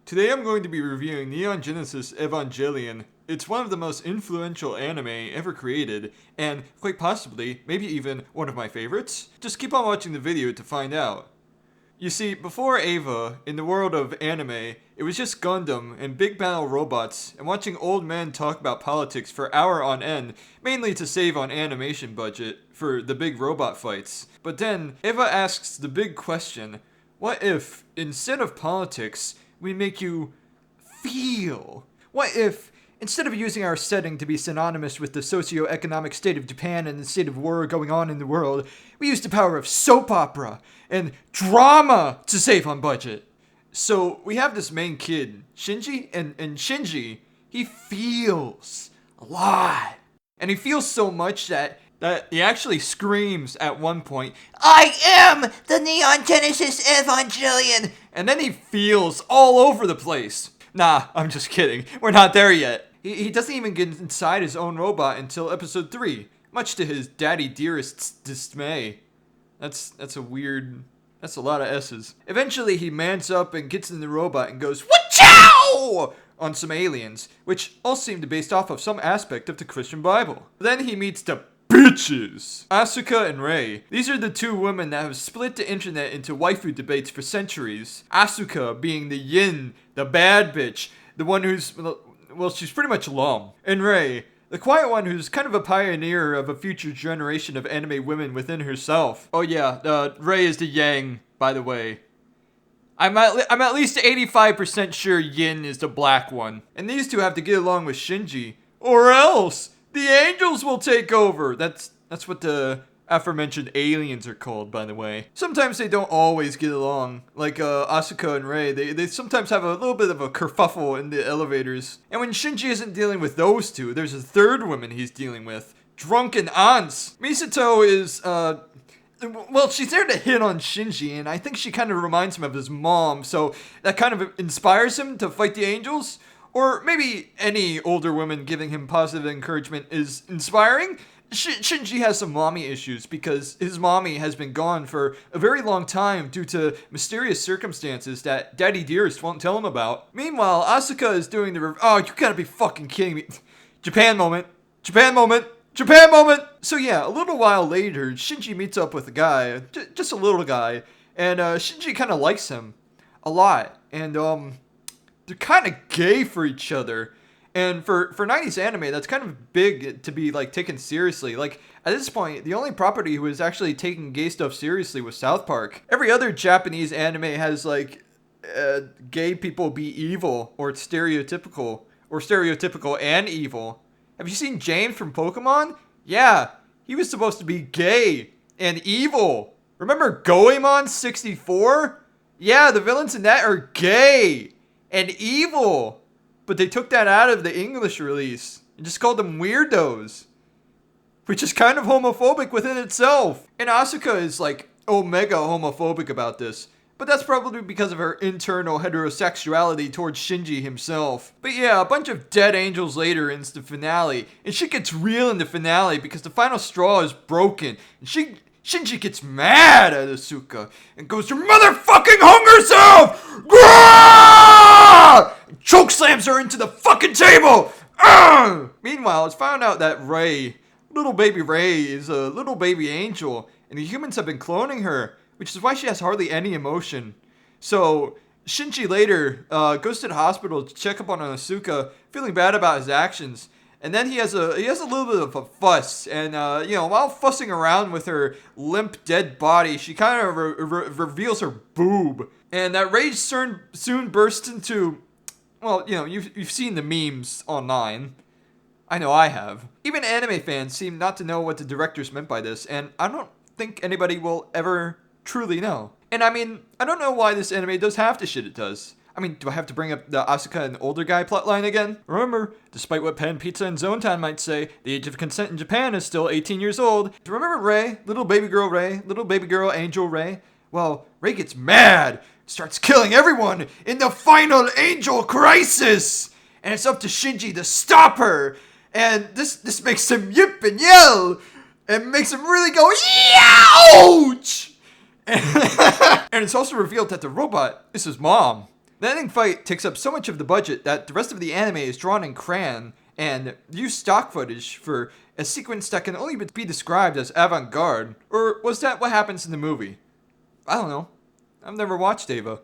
Today I'm going to be reviewing Neon Genesis Evangelion. It's one of the most influential anime ever created, and quite possibly, maybe even one of my favorites. Just keep on watching the video to find out. You see, before Eva, in the world of anime, it was just Gundam and big battle robots, and watching old men talk about politics for hour on end, mainly to save on animation budget for the big robot fights. But then, Eva asks the big question, what if, instead of politics, we make you feel? What if, instead of using our setting to be synonymous with the socio-economic state of Japan and the state of war going on in the world, we use the power of soap opera and drama to save on budget? So we have this main kid, Shinji, and Shinji, he feels a lot. And he feels so much that he actually screams at one point, "I am the Neon Genesis Evangelion!" And then he feels all over the place. Nah, I'm just kidding. We're not there yet. He doesn't even get inside his own robot until episode 3, much to his daddy dearest's dismay. That's a lot of S's. Eventually he mans up and gets in the robot and goes, "Wachow!" on some aliens, which all seem based off of some aspect of the Christian Bible. Then he meets the bitches! Asuka and Rei. These are the two women that have split the internet into waifu debates for centuries. Asuka being the yin, the bad bitch, the one who's, well, she's pretty much Lom. And Rei, the quiet one who's kind of a pioneer of a future generation of anime women within herself. Oh yeah, Rei is the yang, by the way. I'm at least 85% sure Yin is the black one. And these two have to get along with Shinji, or else the angels will take over. That's what the aforementioned aliens are called, by the way. Sometimes they don't always get along. Like Asuka and Rei, they sometimes have a little bit of a kerfuffle in the elevators. And when Shinji isn't dealing with those two, there's a third woman he's dealing with. Drunken aunts. Misato is, well, she's there to hit on Shinji, and I think she kind of reminds him of his mom, so that kind of inspires him to fight the angels. Or maybe any older woman giving him positive encouragement is inspiring. Shinji has some mommy issues because his mommy has been gone for a very long time due to mysterious circumstances that Daddy Dearest won't tell him about. Meanwhile, Asuka is doing the oh, you gotta be fucking kidding me. Japan moment. Japan moment. Japan moment! So yeah, a little while later, Shinji meets up with a guy, just a little guy, and Shinji kind of likes him a lot, and they're kind of gay for each other. And for 90s anime, that's kind of big to be like taken seriously. Like at this point, the only property who was actually taking gay stuff seriously was South Park. Every other Japanese anime has like gay people be evil or stereotypical and evil. Have you seen James from Pokemon? Yeah, he was supposed to be gay and evil. Remember Goemon 64? Yeah, the villains in that are gay and evil. But they took that out of the English release and just called them weirdos, which is kind of homophobic within itself. And Asuka is like omega homophobic about this. But that's probably because of her internal heterosexuality towards Shinji himself. But yeah, a bunch of dead angels later in the finale. And shit gets real in the finale because the final straw is broken. And Shinji gets mad at Asuka and goes to motherfucking hunger self! And chokeslams her into the fucking table! Meanwhile, it's found out that Rei, little baby Rei, is a little baby angel. And the humans have been cloning her, which is why she has hardly any emotion. So Shinji later goes to the hospital to check up on Asuka, feeling bad about his actions. And then he has a little bit of a fuss. And while fussing around with her limp, dead body, she kind of reveals her boob. And that rage soon bursts into, well, you've seen the memes online. I know I have. Even anime fans seem not to know what the directors meant by this, and I don't think anybody will ever truly know. And I mean, I don't know why this anime does half the shit it does. I mean, do I have to bring up the Asuka and older guy plotline again? Remember, despite what Pan Pizza and Zone Time might say, the age of consent in Japan is still 18 years old. Do you remember Rei? Little baby girl angel Rei? Well, Rei gets mad, starts killing everyone in the final angel crisis! And it's up to Shinji to stop her! And this makes him yip and yell! And makes him really go, ouch! And it's also revealed that the robot is his mom. The ending fight takes up so much of the budget that the rest of the anime is drawn in crayon and use stock footage for a sequence that can only be described as avant-garde. Or was that what happens in the movie? I don't know. I've never watched Ava.